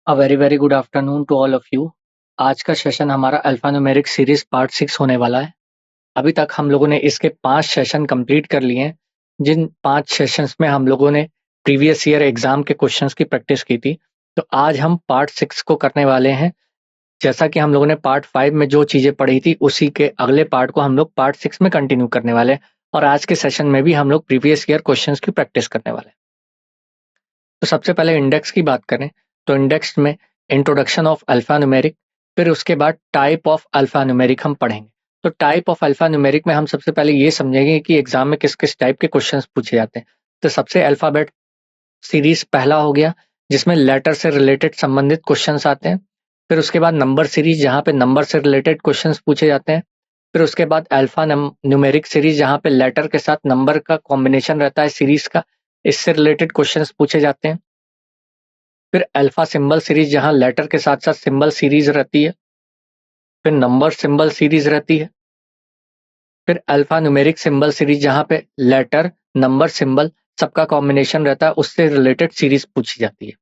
A very very good afternoon to all of you. आज का session हमारा alpha numeric series part 6 होने वाला है। अभी तक हम लोगों ने इसके 5 सेशन कंप्लीट कर लिए हैं, जिन 5 सेशंस में हम लोगों ने प्रीवियस ईयर एग्जाम के क्वेश्चंस की प्रैक्टिस की थी। तो आज हम पार्ट 6 को करने वाले हैं। जैसा कि हम लोगों ने पार्ट 5 में जो चीजें पढ़ी थी, उसी के अगले पार्ट को हम लोग पार्ट 6 में कंटिन्यू करने वाले हैं। और आज के सेशन में भी हम लोग प्रीवियस ईयर क्वेश्चंस की प्रैक्टिस करने वाले हैं। तो सबसे पहले इंडेक्स की बात करें तो इंडेक्स में इंट्रोडक्शन ऑफ अल्फा न्यूमेरिक, फिर उसके बाद टाइप ऑफ अल्फा न्यूमेरिक हम पढ़ेंगे। तो टाइप ऑफ अल्फा न्यूमेरिक में हम सबसे पहले ये समझेंगे कि एग्जाम में किस किस टाइप के क्वेश्चंस पूछे जाते हैं। तो सबसे अल्फाबेट सीरीज पहला हो गया, जिसमें लेटर से रिलेटेड संबंधित क्वेश्चंस आते हैं। फिर उसके बाद नंबर सीरीज, जहाँ पे नंबर से रिलेटेड क्वेश्चंस पूछे जाते हैं। फिर उसके बाद अल्फा न्यूमेरिक सीरीज, जहाँ पे लेटर के साथ नंबर का कॉम्बिनेशन रहता है सीरीज का, इससे रिलेटेड क्वेश्चंस पूछे जाते हैं। फिर अल्फा सिंबल सीरीज, जहां लेटर के साथ साथ सिंबल सीरीज रहती है। फिर नंबर सिंबल सीरीज रहती है। फिर अल्फा न्यूमेरिक सिंबल सीरीज, जहां पे लेटर नंबर सिंबल सबका कॉम्बिनेशन रहता है, उससे रिलेटेड सीरीज पूछी जाती है।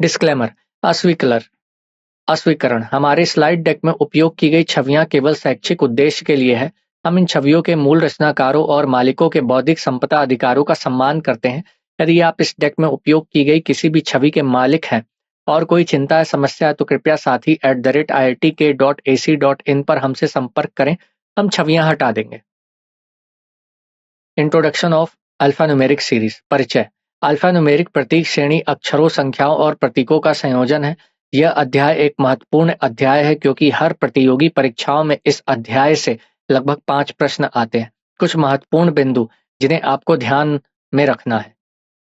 डिस्क्लेमर। अस्वीकरण अस्वीकरण हमारे स्लाइड डेक में उपयोग की गई छवियां केवल शैक्षिक उद्देश्य के लिए है। हम इन छवियों के मूल रचनाकारों और मालिकों के बौद्धिक संपदा अधिकारों का सम्मान करते हैं। यदि आप इस डेक में उपयोग की गई किसी भी छवि के मालिक हैं और कोई चिंता या समस्या है, तो कृपया sathi@iitk.ac.in पर हमसे संपर्क करें। हम छवियां हटा देंगे। Introduction of alphanumeric series. परिचय। अल्फान्यूमेरिक प्रतीक श्रेणी अक्षरों, संख्याओं और प्रतीकों का संयोजन है। यह अध्याय एक महत्वपूर्ण अध्याय है क्योंकि हर प्रतियोगी परीक्षाओं में इस अध्याय से लगभग 5 प्रश्न आते हैं। कुछ महत्वपूर्ण बिंदु जिन्हें आपको ध्यान में रखना है।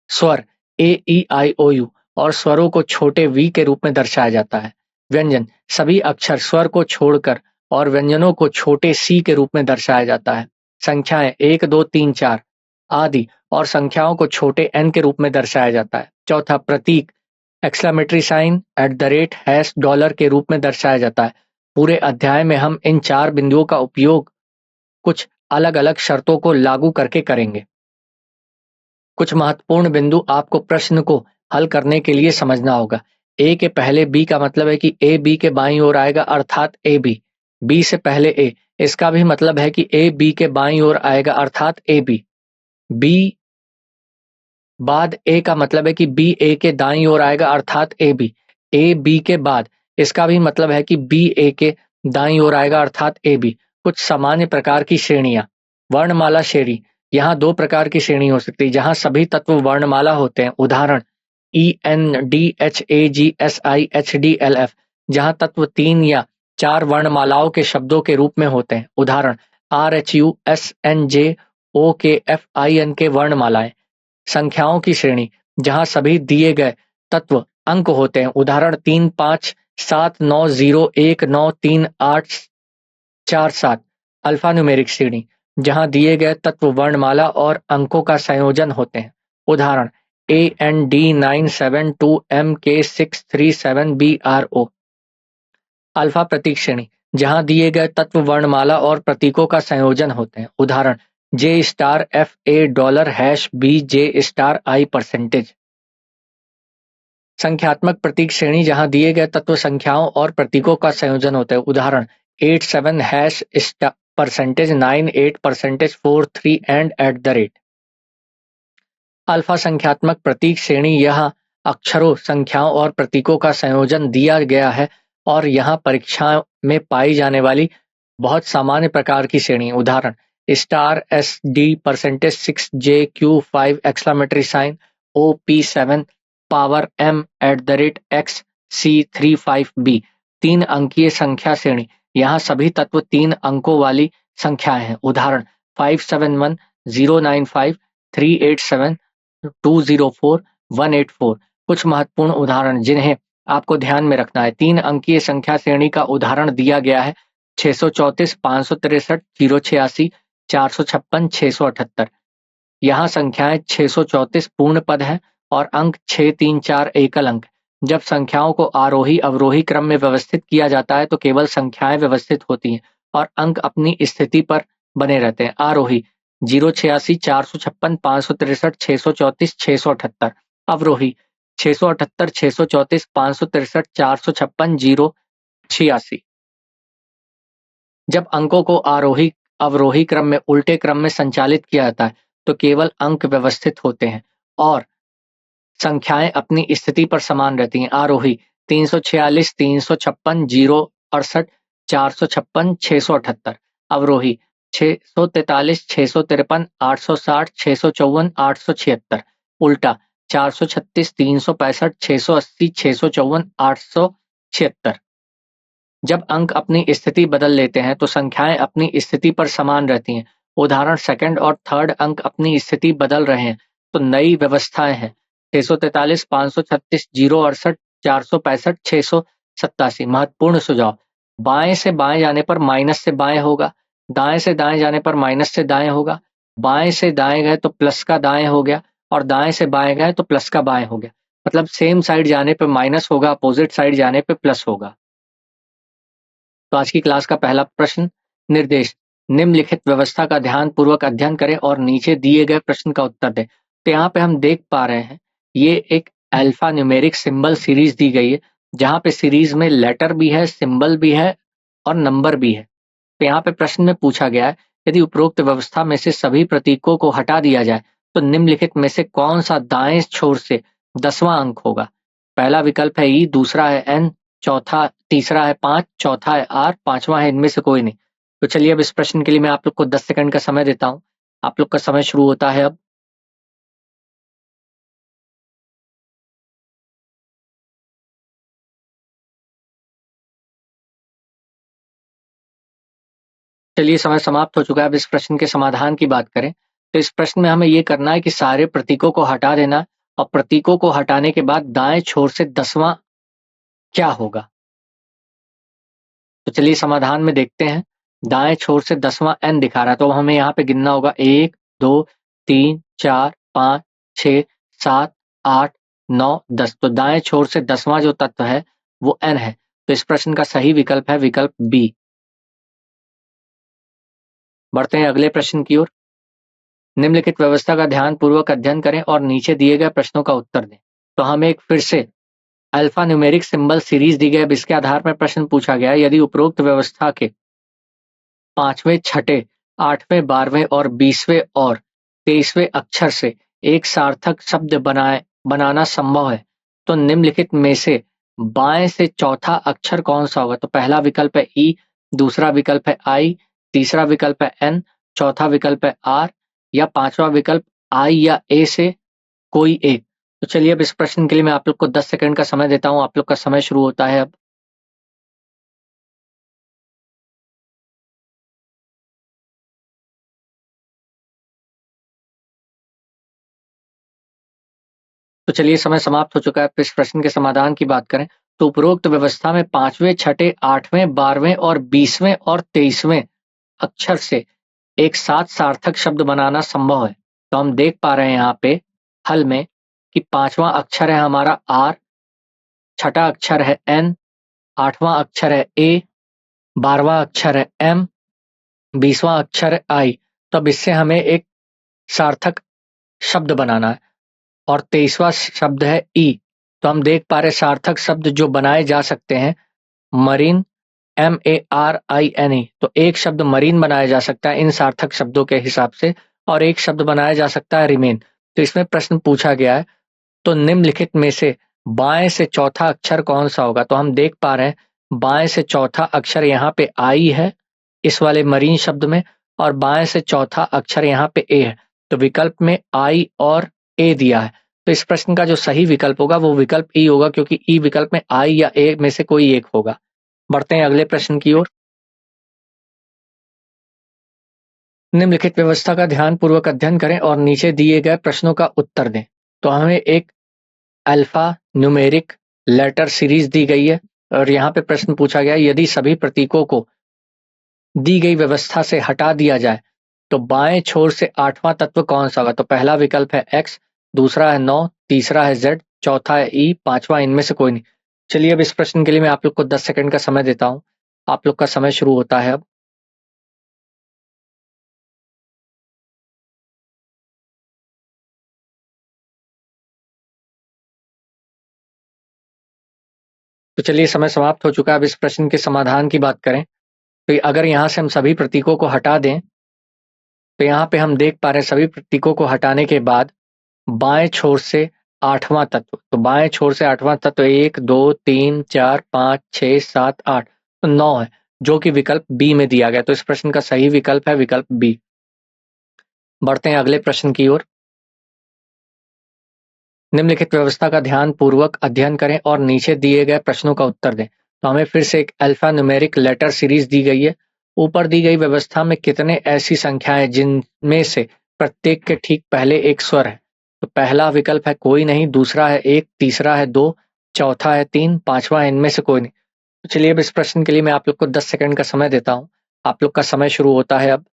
स्वर A E I O U और स्वरों को छोटे v के रूप में दर्शाया जाता है। व्यंजन सभी अक्षर स्वर को छोड़कर और व्यंजनों को छोटे c के रूप में दर्शाया जाता है। संख्याएं 1 2 3 4 आदि और संख्याओं को छोटे n के रूप में दर्शाया जाता है। चौथा, प्रतीक एक्सक्लेमेटरी साइन, @ $, के रूप में दर्शाया जाता है। पूरे अध्याय में हम इन 4 बिंदुओं का उपयोग कुछ अलग अलग शर्तों को लागू करके करेंगे। कुछ महत्वपूर्ण बिंदु आपको प्रश्न को हल करने के लिए समझना होगा। ए के पहले बी का मतलब है कि ए बी के बाईं ओर आएगा, अर्थात ए बी। बी से पहले ए, इसका भी मतलब है कि ए बी के बाईं ओर आएगा, अर्थात ए बी। बी बाद ए का मतलब है कि बी ए के दाईं ओर आएगा, अर्थात ए बी। ए बी के बाद, इसका भी मतलब है कि बी ए के दाईं ओर आएगा, अर्थात ए बी। कुछ सामान्य प्रकार की श्रेणियां। वर्णमाला श्रेणी। यहाँ 2 प्रकार की श्रेणी हो सकती है जहां सभी तत्व वर्णमाला होते हैं। उदाहरण ENDHAGSIHDLF, जहां तत्व 3 या 4 वर्णमालाओं के शब्दों के रूप में होते हैं। उदाहरण RHUSNJOKFIN वर्णमालाएं। संख्याओं की श्रेणी, जहां सभी दिए गए तत्व अंक होते हैं। उदाहरण 3 5 7 9 0 1 9 3 8 4 7। अल्फा न्यूमेरिक श्रेणी, जहां दिए गए तत्व वर्णमाला और अंकों का संयोजन होते हैं। उदाहरण AND972MK637BRO। अल्फा प्रतीक श्रेणी, जहां दिए गए तत्व वर्णमाला और प्रतीकों का संयोजन होते हैं। उदाहरण J*FA$BJ*I%। संख्यात्मक प्रतीक श्रेणी, जहां दिए गए तत्व संख्याओं और प्रतीकों का संयोजन होता है। उदाहरण 87#98%43 and @ अल्फा संख्यात्मक प्रतीक श्रेणी, यह अक्षरों, संख्याओं और प्रतीकों का संयोजन दिया गया है और यहाँ परीक्षा में पाई जाने वाली बहुत सामान्य प्रकार की श्रेणी। उदाहरण *SD%6JQ5 exclamatory sign OP7 power M @XC35B। 3 अंकीय संख्या श्रेणी, यहाँ सभी तत्व 3 अंकों वाली संख्याएं हैं। उदाहरण 571095387204 कुछ महत्वपूर्ण उदाहरण जिन्हें आपको ध्यान में रखना है। 3 अंकीय संख्या श्रेणी का उदाहरण दिया गया है 634 563 086 456 678। यहाँ संख्याएं 634 पूर्ण पद है और अंक 634 एकल अंक। जब संख्याओं को आरोही अवरोही क्रम में व्यवस्थित किया जाता है तो केवल संख्याएं व्यवस्थित होती हैं और अंक अपनी स्थिति पर बने रहते हैं। आरोही 086 456 563 634 678। अवरोही 678, 634, 563, 456, 086। जब अंकों को आरोही अवरोही क्रम में उल्टे क्रम में संचालित किया जाता है तो केवल अंक व्यवस्थित होते हैं और संख्याएं अपनी स्थिति पर समान रहती हैं। आरोही 346, 356, 068, 456, 678। अवरोही 643, 653, 860, 654, 876। उल्टा 436, 365, 680, 654, 876। जब अंक अपनी स्थिति बदल लेते हैं तो संख्याएं अपनी स्थिति पर समान रहती हैं। उदाहरण सेकंड और थर्ड अंक अपनी स्थिति बदल रहे हैं तो नई व्यवस्थाएं हैं। 643, 536, 068, 465, 687। महत्वपूर्ण सुझाव: बाएं से बाएं जाने पर माइनस से बाएं होगा, दाएं से दाएं जाने पर माइनस से दाएं होगा, बाएं से दाएं गए तो प्लस का दाएं हो गया और दाएं से बाएं गए तो प्लस का बाएं हो गया। मतलब सेम साइड जाने पर माइनस होगा, अपोजिट साइड जाने पर प्लस होगा। तो आज की क्लास का पहला प्रश्न: निर्देश निम्नलिखित व्यवस्था का ध्यान पूर्वक अध्ययन करें और नीचे दिए गए प्रश्न का उत्तर दें। तो यहाँ पे हम देख पा रहे हैं ये एक अल्फा न्यूमेरिक सिंबल सीरीज दी गई है जहाँ पे सीरीज में लेटर भी है, सिंबल भी है और नंबर भी है। तो यहाँ पे प्रश्न में पूछा गया है यदि उपरोक्त व्यवस्था में से सभी प्रतीकों को हटा दिया जाए तो निम्नलिखित में से कौन सा दाएं छोर से 10वां अंक होगा। पहला विकल्प है ई, दूसरा है एन, तीसरा है 5, चौथा है आर, पांचवा है इनमें से कोई नहीं। तो चलिए अब इस प्रश्न के लिए मैं आप लोग को 10 सेकंड का समय देता हूं। आप लोग का समय शुरू होता है अब। चलिए समय समाप्त हो चुका है। अब इस प्रश्न के समाधान की बात करें तो इस प्रश्न में हमें ये करना है कि सारे प्रतीकों को हटा देना और प्रतीकों को हटाने के बाद दाएं छोर से 10वां क्या होगा। तो चलिए समाधान में देखते हैं। दाएं छोर से 10वां एन दिखा रहा है तो हमें यहाँ पे गिनना होगा 1, 2, 3, 4, 5, 6, 7, 8, 9, 10। तो दाएं छोर से 10वां जो तत्व है वो एन है। तो इस प्रश्न का सही विकल्प है विकल्प बी। बढ़ते हैं अगले प्रश्न की ओर। निम्नलिखित व्यवस्था का ध्यान पूर्वक अध्ययन करें और नीचे दिए गए प्रश्नों का उत्तर दें। तो हमें एक फिर से अल्फा न्यूमेरिक सिंबल सीरीज दी गई। अब इसके आधार पर प्रश्न पूछा गया है यदि उपरोक्त व्यवस्था के 5वें, छठे, 8वें, 12वें और 20वें और 23वें अक्षर से एक सार्थक शब्द बनाना संभव है तो निम्नलिखित में से बाएं से चौथा अक्षर कौन सा होगा। तो पहला विकल्प है ई, दूसरा विकल्प है आई, तीसरा विकल्प है एन, चौथा विकल्प है आर या पांचवा विकल्प आई या ए से कोई एक। तो चलिए अब इस प्रश्न के लिए मैं आप लोग को 10 सेकंड का समय देता हूं। आप लोग का समय शुरू होता है अब। तो चलिए समय समाप्त हो चुका है। अब इस प्रश्न के समाधान की बात करें तो उपरोक्त व्यवस्था में 5वें, छठे, 8वें, 12वें और 20वें और 23वें अक्षर से एक साथ सार्थक शब्द बनाना संभव है। तो हम देख पा रहे हैं यहाँ पे हल में कि पांचवा अक्षर है हमारा आर, छठा अक्षर है एन, आठवां अक्षर है ए, 12वां अक्षर है एम, 20वां अक्षर है आई। तो अब इससे हमें एक सार्थक शब्द बनाना है और 23वां शब्द है ई। तो हम देख पा रहे सार्थक शब्द जो बनाए जा सकते हैं मरीन, MARINE। तो एक शब्द मरीन बनाया जा सकता है इन सार्थक शब्दों के हिसाब से और एक शब्द बनाया जा सकता है रिमेन। तो इसमें प्रश्न पूछा गया है तो निम्नलिखित में से बाएं से चौथा अक्षर कौन सा होगा। तो हम देख पा रहे हैं बाएं से चौथा अक्षर यहाँ पे आई है इस वाले मरीन शब्द में और बाएं से चौथा अक्षर यहाँ पे ए है। तो विकल्प में आई और ए दिया है। तो इस प्रश्न का जो सही विकल्प होगा वो विकल्प ई होगा क्योंकि ई विकल्प में आई या ए में से कोई एक होगा। बढ़ते हैं अगले प्रश्न की ओर। निम्नलिखित व्यवस्था का ध्यान पूर्वक अध्ययन करें और नीचे दिए गए प्रश्नों का उत्तर दें। तो हमें एक अल्फा न्यूमेरिक लेटर सीरीज दी गई है और यहाँ पे प्रश्न पूछा गया है यदि सभी प्रतीकों को दी गई व्यवस्था से हटा दिया जाए तो बाएं छोर से 8वां तत्व कौन सा होगा। तो पहला विकल्प है एक्स, दूसरा है 9, तीसरा है जेड, चौथा है ई, पांचवा इनमें से कोई नहीं। चलिए अब इस प्रश्न के लिए मैं आप लोग को 10 सेकंड का समय देता हूं। आप लोग का समय शुरू होता है अब। तो चलिए समय समाप्त हो चुका है। अब इस प्रश्न के समाधान की बात करें तो अगर यहाँ से हम सभी प्रतीकों को हटा दें तो यहाँ पे हम देख पा रहे हैं सभी प्रतीकों को हटाने के बाद बाएं छोर से आठवां तत्व, तो बाएं छोर से आठवां तत्व 1 2 3 4 5 6 7 8 तो 9 है, जो कि विकल्प बी में दिया गया। तो इस प्रश्न का सही विकल्प है विकल्प बी। बढ़ते हैं अगले प्रश्न की ओर। निम्नलिखित व्यवस्था का ध्यान पूर्वक अध्ययन करें और नीचे दिए गए प्रश्नों का उत्तर दें। तो हमें फिर से एक अल्फा न्यूमेरिक लेटर सीरीज दी गई है। ऊपर दी गई व्यवस्था में कितने ऐसी संख्याएं जिनमें से प्रत्येक के ठीक पहले एक स्वर है। तो पहला विकल्प है कोई नहीं, दूसरा है 1, तीसरा है 2, चौथा है 3, पांचवा है इनमें से कोई नहीं। तो चलिए अब इस प्रश्न के लिए मैं आप लोग को 10 सेकंड का समय देता हूं। आप लोग का समय शुरू होता है अब।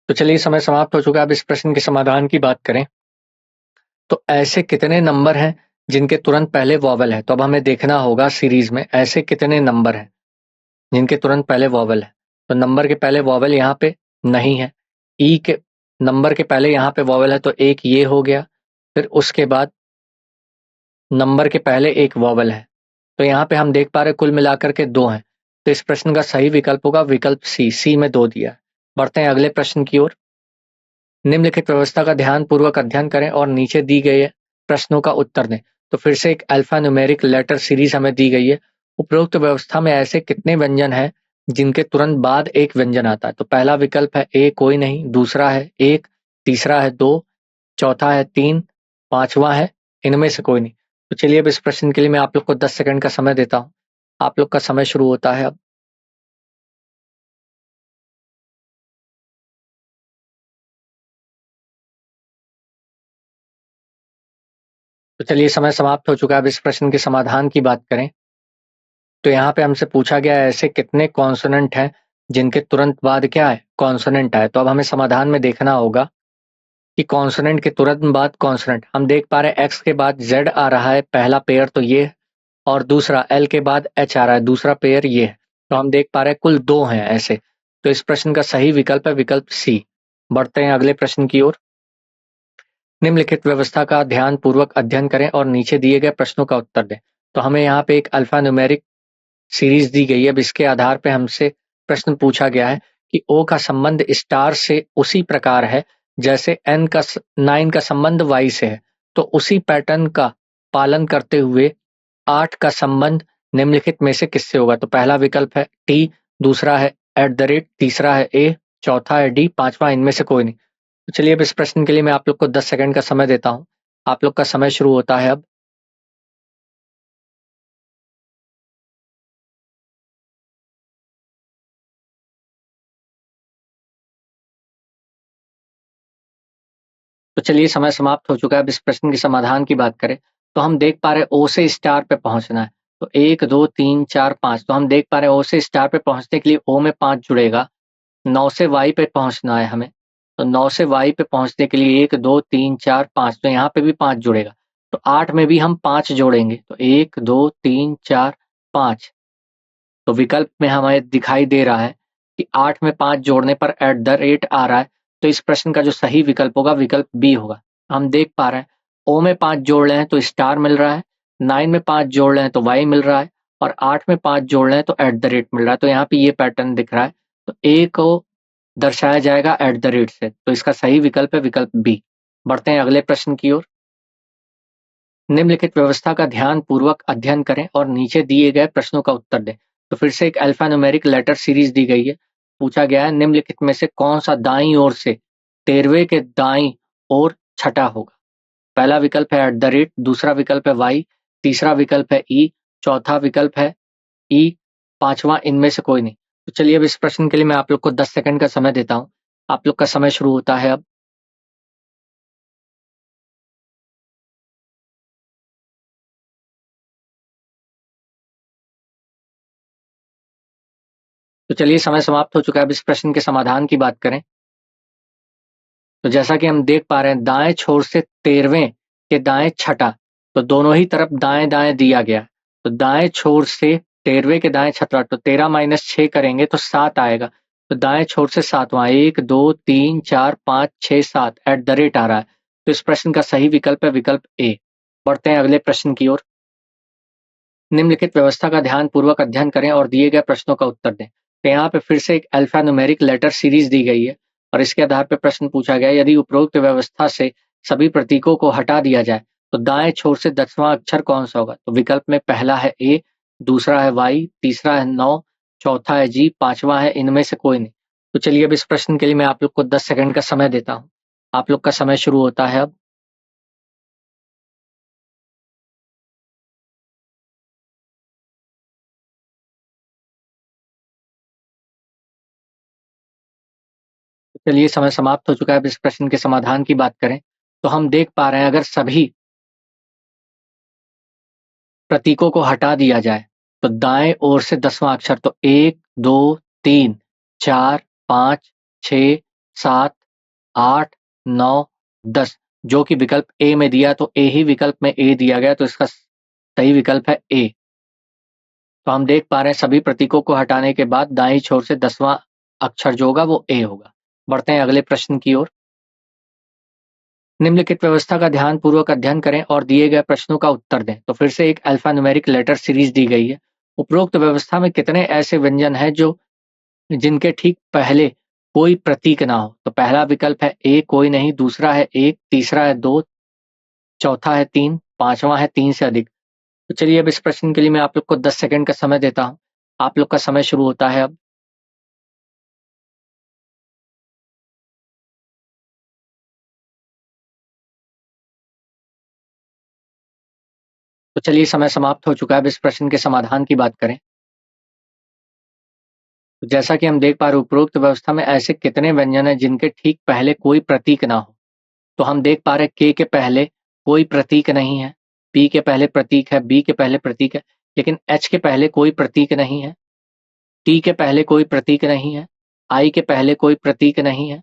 तो चलिए समय समाप्त हो चुका है। अब इस प्रश्न के समाधान की बात करें तो ऐसे कितने नंबर हैं जिनके तुरंत पहले वॉवल है। तो अब हमें देखना होगा सीरीज में ऐसे कितने नंबर हैं जिनके तुरंत पहले वॉवल है। तो नंबर के पहले वॉवल यहाँ पे नहीं है। ई के नंबर के पहले यहाँ पे वॉवल है तो एक ये हो गया। फिर उसके बाद नंबर के पहले एक वॉवल है, तो यहाँ पे हम देख पा रहे कुल मिलाकर के 2 हैं। तो इस प्रश्न का सही विकल्प होगा विकल्प सी। सी में 2 दिया है। बढ़ते हैं अगले प्रश्न की ओर। निम्नलिखित व्यवस्था का ध्यान पूर्वक अध्ययन करें और नीचे दी गई प्रश्नों का उत्तर दें। तो फिर से एक अल्फा न्यूमेरिक लेटर सीरीज हमें दी गई है। उपरोक्त व्यवस्था में ऐसे कितने व्यंजन हैं जिनके तुरंत बाद एक व्यंजन आता है। तो पहला विकल्प है ए कोई नहीं, दूसरा है 1, तीसरा है 2, चौथा है 3, पांचवा है इनमें से कोई नहीं। तो चलिए अब इस प्रश्न के लिए मैं आप लोग को 10 सेकंड का समय देता हूँ। आप लोग का समय शुरू होता है अब। तो चलिए समय समाप्त हो चुका है। अब इस प्रश्न के समाधान की बात करें तो यहाँ पे हमसे पूछा गया है ऐसे कितने कॉन्सोनेंट हैं जिनके तुरंत बाद क्या है कॉन्सोनेंट आए। तो अब हमें समाधान में देखना होगा कि कॉन्सोनेंट के तुरंत बाद कॉन्सोनेंट हम देख पा रहे हैं एक्स के बाद जेड आ रहा है पहला पेयर तो ये है, और दूसरा एल के बाद एच आ रहा है दूसरा पेयर ये है। तो हम देख पा रहे हैं कुल 2 हैं ऐसे। तो इस प्रश्न का सही विकल्प है विकल्प सी। बढ़ते हैं अगले प्रश्न की ओर। निम्नलिखित व्यवस्था का ध्यान पूर्वक अध्ययन करें और नीचे दिए गए प्रश्नों का उत्तर दें। तो हमें यहाँ पे एक अल्फा न्यूमेरिक सीरीज दी गई है। अब इसके आधार पे हमसे प्रश्न पूछा गया है कि ओ का संबंध स्टार से उसी प्रकार है जैसे 9 का संबंध वाई से है। तो उसी पैटर्न का पालन करते हुए 8 का संबंध निम्नलिखित में से किससे होगा। तो पहला विकल्प है टी, दूसरा है @, तीसरा है ए, चौथा है डी, पांचवा इनमें से कोई नहीं। तो चलिए अब इस प्रश्न के लिए मैं आप लोग को 10 सेकंड का समय देता हूँ। आप लोग का समय शुरू होता है अब। तो चलिए समय समाप्त हो चुका है। अब इस प्रश्न के समाधान की बात करें तो हम देख पा रहे हैं ओ से स्टार पे पहुंचना है। तो 1 2 3 4 5 तो हम देख पा रहे हैं ओ से स्टार पे पहुंचने के लिए ओ में 5 जुड़ेगा। 9 से वाई पे पहुंचना है हमें। तो 9 से वाई पे पहुंचने के लिए 1 2 3 4 5 तो यहाँ पे भी 5 जुड़ेगा। तो 8 में भी हम 5 जोड़ेंगे तो 1 2 3 4 5। तो विकल्प में हमें दिखाई दे रहा है कि 8 में 5 जोड़ने पर @ आ रहा है। तो इस प्रश्न का जो सही विकल्प होगा विकल्प बी होगा। हम देख पा रहे हैं ओ में 5 जोड़ रहे हैं तो स्टार मिल रहा है, 9 में 5 जोड़ रहे हैं तो वाई मिल रहा है और 8 में 5 जोड़ रहे हैं तो @ मिल रहा है। तो यहाँ पे ये पैटर्न दिख रहा है। तो ए को दर्शाया जाएगा @ से। तो इसका सही विकल्प है विकल्प बी। बढ़ते हैं अगले प्रश्न की ओर। निम्नलिखित व्यवस्था का ध्यान पूर्वक अध्ययन करें और नीचे दिए गए प्रश्नों का उत्तर दें। तो फिर से एक अल्फा न्यूमेरिक लेटर सीरीज दी गई है। पूछा गया है निम्नलिखित में से कौन सा दाईं ओर से 13वें के दाईं ओर छठा होगा। पहला विकल्प है @, दूसरा विकल्प है वाई, तीसरा विकल्प है ई, चौथा विकल्प है ई, पांचवा इनमें से कोई नहीं। तो चलिए अब इस प्रश्न के लिए मैं आप लोग को 10 सेकंड का समय देता हूँ। आप लोग का समय शुरू होता है अब। तो चलिए समय समाप्त हो चुका है। अब इस प्रश्न के समाधान की बात करें तो जैसा कि हम देख पा रहे हैं दाएं छोर से 13वें के दाएं छठा, तो दोनों ही तरफ दाएं दाएं दिया गया। तो दाएं छोर से 13वें के दाएं छठा तो 13 - 6 करेंगे तो 7 आएगा। तो दाएं छोर से सातवां 1 2 3 4 5 6 7 @ आ रहा है। तो इस प्रश्न का सही विकल्प है विकल्प ए। बढ़ते हैं अगले प्रश्न की ओर। निम्नलिखित व्यवस्था का ध्यानपूर्वक अध्ययन करें और दिए गए प्रश्नों का उत्तर दें। तो यहाँ पे फिर से एक अल्फान्यूमेरिक लेटर सीरीज दी गई है और इसके आधार पर प्रश्न पूछा गया है, यदि उपरोक्त व्यवस्था से सभी प्रतीकों को हटा दिया जाए तो दाएं छोर से 10वां अक्षर कौन सा होगा? तो विकल्प में पहला है ए, दूसरा है वाई, तीसरा है नौ, चौथा है जी, पांचवा है इनमें से कोई नहीं। तो चलिए अब इस प्रश्न के लिए मैं आप लोग को 10 सेकंड का समय देता हूँ। आप लोग का समय शुरू होता है अब। चलिए समय समाप्त हो चुका है। अब इस प्रश्न के समाधान की बात करें तो हम देख पा रहे हैं अगर सभी प्रतीकों को हटा दिया जाए तो दाएं ओर से 10वां अक्षर तो 1 2 3 4 5 6 7 8 9 10 जो कि विकल्प ए में दिया तो ए ही विकल्प में ए दिया गया तो इसका सही विकल्प है ए। तो हम देख पा रहे हैं सभी प्रतीकों को हटाने के बाद दाईं छोर से 10वां अक्षर जो होगा वो ए होगा। बढ़ते हैं अगले प्रश्न की ओर। निम्नलिखित व्यवस्था का ध्यानपूर्वक अध्ययन करें और दिए गए प्रश्नों का उत्तर दें। तो फिर से एक अल्फान्यूमेरिक लेटर सीरीज दी गई है। उपरोक्त व्यवस्था में कितने ऐसे व्यंजन हैं जो जिनके ठीक पहले कोई प्रतीक ना हो? तो पहला विकल्प है ए कोई नहीं, दूसरा है 1, तीसरा है 2, चौथा है 3, पांचवा है 3 से अधिक। तो चलिए अब इस प्रश्न के लिए मैं आप लोग को 10 सेकंड का समय देता हूं। आप लोग का समय शुरू होता है अब। तो चलिए समय समाप्त हो चुका है। अब इस प्रश्न के समाधान की बात करें तो जैसा कि हम देख पा रहे हैं उपरोक्त व्यवस्था में ऐसे कितने व्यंजन हैं जिनके ठीक पहले कोई प्रतीक ना हो? तो हम देख पा रहे हैं के पहले कोई प्रतीक नहीं है, पी के पहले प्रतीक है, बी के पहले प्रतीक है, लेकिन एच के पहले कोई प्रतीक नहीं है, टी के पहले कोई प्रतीक नहीं है, आई के पहले कोई प्रतीक नहीं है,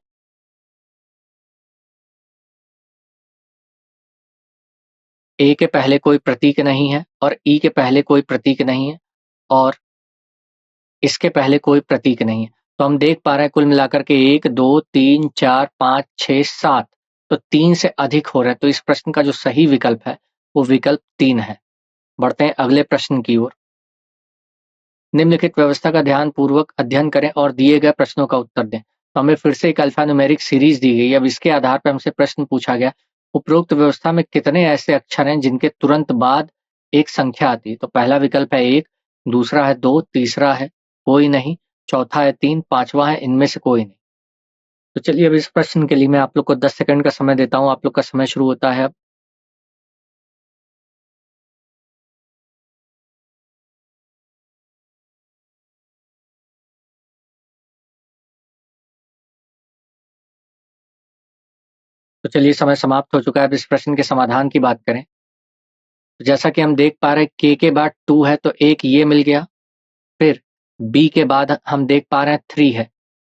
ए के पहले कोई प्रतीक नहीं है और ई के पहले कोई प्रतीक नहीं है और इसके पहले कोई प्रतीक नहीं है। तो हम देख पा रहे हैं कुल मिलाकर के 1 2 3 4 5 6 7 तो 3 से अधिक हो रहा है। तो इस प्रश्न का जो सही विकल्प है वो विकल्प 3 है। बढ़ते हैं अगले प्रश्न की ओर। निम्नलिखित व्यवस्था का ध्यानपूर्वक अध्ययन करें और दिए गए प्रश्नों का उत्तर दें। तो हमें फिर से एक अल्फान्यूमेरिक सीरीज दी गई। अब इसके आधार पर हमसे प्रश्न पूछा गया उपरोक्त व्यवस्था में कितने ऐसे अक्षर हैं जिनके तुरंत बाद एक संख्या आती है? तो पहला विकल्प है 1, दूसरा है 2, तीसरा है कोई नहीं, चौथा है 3, पांचवा है इनमें से कोई नहीं। तो चलिए अब इस प्रश्न के लिए मैं आप लोग को 10 सेकंड का समय देता हूँ। आप लोग का समय शुरू होता है अब। तो चलिए समय समाप्त हो चुका है। अब इस प्रश्न के समाधान की बात करें तो जैसा कि हम देख पा रहे हैं के बाद 2 है तो एक ये मिल गया, फिर बी के बाद हम देख पा रहे हैं 3 है।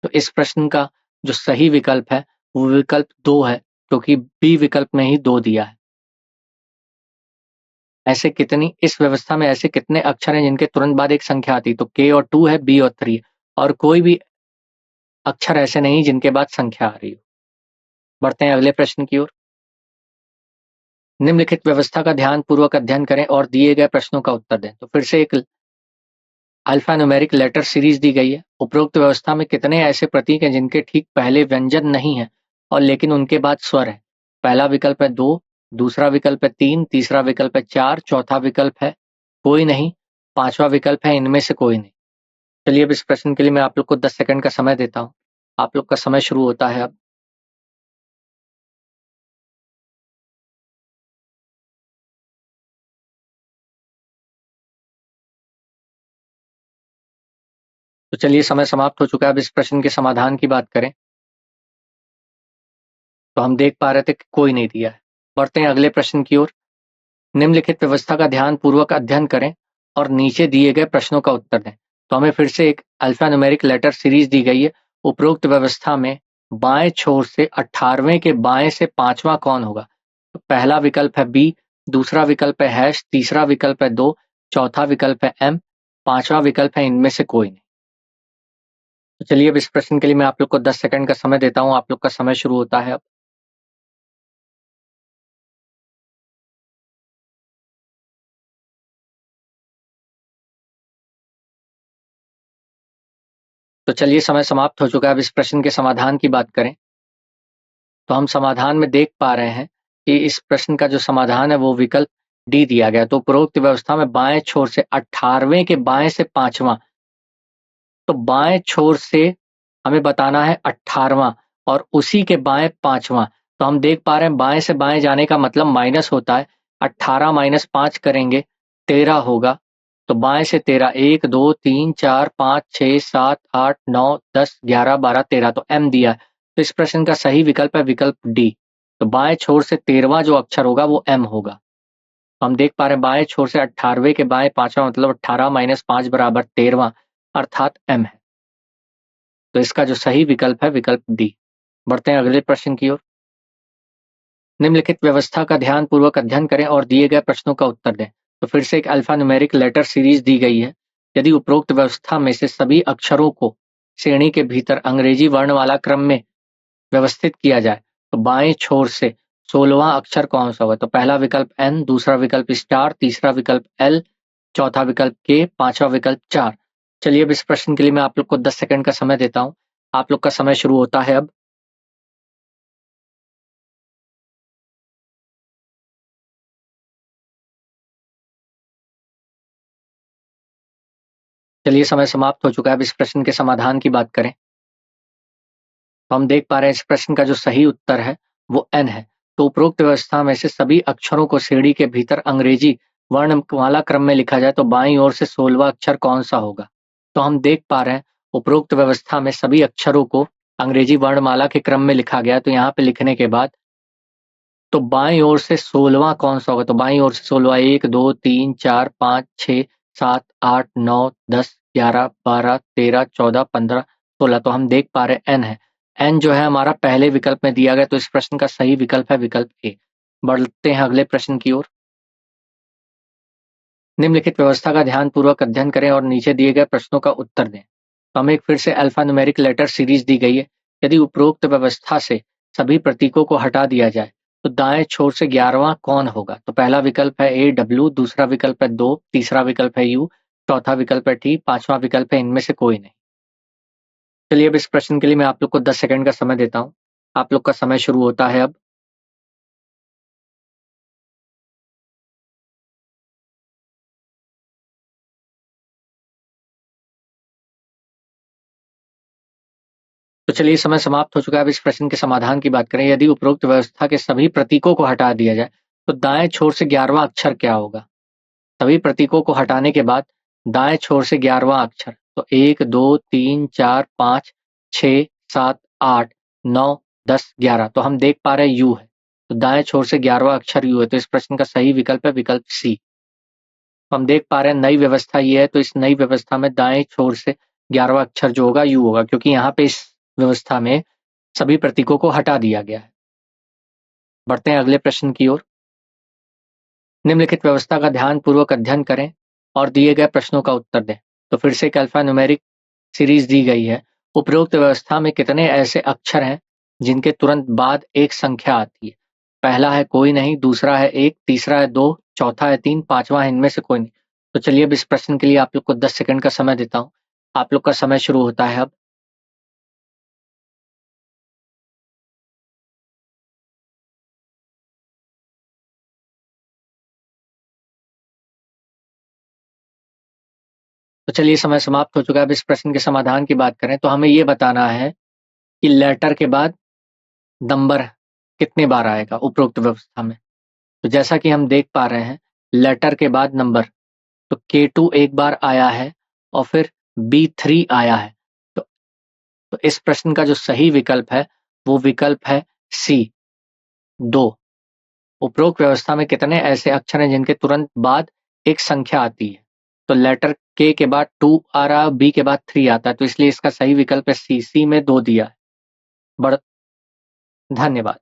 तो इस प्रश्न का जो सही विकल्प है वो विकल्प 2 है क्योंकि बी विकल्प में ही 2 दिया है। ऐसे कितनी इस व्यवस्था में ऐसे कितने अक्षर हैं जिनके तुरंत बाद एक संख्या आती है? तो के और 2 है, बी और 3 है और कोई भी अक्षर ऐसे नहीं जिनके बाद संख्या आ रही हो। बढ़ते हैं अगले प्रश्न की ओर। निम्नलिखित व्यवस्था का ध्यानपूर्वक अध्ययन करें और दिए गए प्रश्नों का उत्तर दें। तो फिर से एक अल्फान्यूमेरिक लेटर सीरीज दी गई है। उपरोक्त व्यवस्था में कितने ऐसे प्रतीक हैं जिनके ठीक पहले व्यंजन नहीं है और लेकिन उनके बाद स्वर है? पहला विकल्प है 2, दूसरा विकल्प है 3, तीसरा विकल्प है 4, चौथा विकल्प है कोई नहीं, पांचवा विकल्प है इनमें से कोई नहीं। चलिए अब इस प्रश्न के लिए मैं आप लोग को 10 सेकंड का समय देता हूँ। आप लोग का समय शुरू होता है अब। तो चलिए समय समाप्त हो चुका है। अब इस प्रश्न के समाधान की बात करें तो हम देख पा रहे थे कि कोई नहीं दिया है। बढ़ते हैं अगले प्रश्न की ओर। निम्नलिखित व्यवस्था का ध्यानपूर्वक अध्ययन करें और नीचे दिए गए प्रश्नों का उत्तर दें। तो हमें फिर से एक अल्फान्यूमेरिक लेटर सीरीज दी गई है। उपरोक्त व्यवस्था में बाएं छोर से 18वें के बाएं से पांचवा कौन होगा? तो पहला विकल्प है बी, दूसरा विकल्प है हैश, तीसरा विकल्प है 2, चौथा विकल्प है एम, पांचवा विकल्प है इनमें से कोई नहीं। तो चलिए अब इस प्रश्न के लिए मैं आप लोग को 10 सेकंड का समय देता हूँ। आप लोग का समय शुरू होता है अब। तो चलिए समय समाप्त हो चुका है। अब इस प्रश्न के समाधान की बात करें तो हम समाधान में देख पा रहे हैं कि इस प्रश्न का जो समाधान है वो विकल्प डी दिया गया। तो उपरोक्त व्यवस्था में बाएं छोर से 18वें के बाएं से पांचवां, तो बाएं छोर से हमें बताना है 18वां और उसी के बाएं पांचवां। तो हम देख पा रहे हैं बाएं से बाएं जाने का मतलब माइनस होता है। 18 माइनस 5 करेंगे 13 होगा। तो बाएं से 13, 1 2 3 4 5 6 7 8 9 10 11 12 13, तो एम दिया है। तो इस प्रश्न का सही विकल्प है विकल्प डी। तो बाएं छोर से 13वां जो अक्षर होगा वो एम होगा। तो हम देख पा रहे हैं बाएं छोर से 18वें के बाएं पांचवां मतलब 18 माइनस 5 बराबर 13वां, अर्थात एम है। तो इसका जो सही विकल्प है विकल्प डी। बढ़ते हैं अगले प्रश्न की ओर। निम्नलिखित व्यवस्था का ध्यानपूर्वक अध्ययन करें और दिए गए प्रश्नों का उत्तर दें। तो फिर से एक अल्फा न्यूमेरिक लेटर सीरीज दी गई है। यदि उपरोक्त व्यवस्था में से सभी अक्षरों को श्रेणी के भीतर अंग्रेजी वर्णमाला क्रम में व्यवस्थित किया जाए तो बाएं छोर से 16वां अक्षर कौन सा होगा। तो पहला विकल्प एन, दूसरा विकल्प स्टार, तीसरा विकल्प एल, चौथा विकल्प के, पांचवा विकल्प चार। चलिए अब इस प्रश्न के लिए मैं आप लोग को 10 सेकंड का समय देता हूं। आप लोग का समय शुरू होता है अब। चलिए समय समाप्त हो चुका है। अब इस प्रश्न के समाधान की बात करें तो हम देख पा रहे हैं इस प्रश्न का जो सही उत्तर है वो एन है। तो उपरोक्त व्यवस्था में से सभी अक्षरों को श्रेणी के भीतर अंग्रेजी वर्णमाला क्रम में लिखा जाए तो बाईं ओर से 16वां अक्षर कौन सा होगा। तो हम देख पा रहे हैं उपरोक्त व्यवस्था में सभी अक्षरों को अंग्रेजी वर्णमाला के क्रम में लिखा गया। तो यहाँ पे लिखने के बाद तो बाईं ओर से 16वां कौन सा होगा। तो बाईं ओर से 16वां 1 2 3 4 5 6 7 8 9 10 11 12 13 14 15 16। तो हम देख पा रहे हैं एन है। एन जो है हमारा पहले विकल्प में दिया गया। तो इस प्रश्न का सही विकल्प है विकल्प ए। बढ़ते हैं अगले प्रश्न की ओर। निम्नलिखित व्यवस्था का ध्यानपूर्वक अध्ययन करें और नीचे दिए गए प्रश्नों का उत्तर दें। तो हमें एक फिर से अल्फा न्यूमेरिक लेटर सीरीज दी गई है। यदि उपरोक्त व्यवस्था से सभी प्रतीकों को हटा दिया जाए तो दाएं छोर से 11वां कौन होगा। तो पहला विकल्प है ए डब्ल्यू, दूसरा विकल्प है 2, तीसरा विकल्प है यू, चौथा विकल्प है टी, पांचवा विकल्प है इनमें से कोई नहीं। चलिए अब इस प्रश्न के लिए मैं आप लोग को 10 सेकंड का समय देता हूं। आप लोग का समय शुरू होता है अब। तो चलिए समय समाप्त हो चुका है। अब इस प्रश्न के समाधान की बात करें। यदि उपरोक्त व्यवस्था के सभी प्रतीकों को हटा दिया जाए तो दाएं छोर से 11वां अक्षर क्या होगा। सभी प्रतीकों को हटाने के बाद दाएं छोर से 11वां अक्षर, तो 1 2 3 4 5 6 7 8 9 10 11। तो हम देख पा रहे हैं यू है। तो दाएं छोर से 11वां अक्षर यू है। तो इस प्रश्न का सही विकल्प है विकल्प सी। हम देख पा रहे हैं नई व्यवस्था ये है। तो इस नई व्यवस्था में दाएं छोर से 11वां अक्षर जो होगा यू होगा, क्योंकि यहाँ पे इस व्यवस्था में सभी प्रतीकों को हटा दिया गया है। बढ़ते हैं अगले प्रश्न की ओर। निम्नलिखित व्यवस्था का ध्यानपूर्वक अध्ययन करें और दिए गए प्रश्नों का उत्तर दें। तो फिर से एक अल्फा न्यूमेरिक सीरीज दी गई है। उपरोक्त व्यवस्था में कितने ऐसे अक्षर हैं जिनके तुरंत बाद एक संख्या आती है। पहला है कोई नहीं, दूसरा है एक, तीसरा है दो, चौथा है तीन, पांचवा है इनमें से कोई नहीं। तो चलिए अब इस प्रश्न के लिए आप लोग को 10 सेकंड का समय देता हूं। आप लोग का समय शुरू होता है अब। तो चलिए समय समाप्त हो चुका है। अब इस प्रश्न के समाधान की बात करें तो हमें ये बताना है कि लेटर के बाद नंबर कितने बार आएगा उपरोक्त व्यवस्था में। तो जैसा कि हम देख पा रहे हैं लेटर के बाद नंबर, तो K2 एक बार आया है और फिर B3 आया है। तो, तो इस प्रश्न का जो सही विकल्प है वो विकल्प है सी 2। उपरोक्त व्यवस्था में कितने ऐसे अक्षर हैं जिनके तुरंत बाद एक संख्या आती है। तो लेटर के बाद 2 आ रहा है, बी के बाद 3 आता है। तो इसलिए इसका सही विकल्प है सी। सी में 2 दिया है। बड़ धन्यवाद।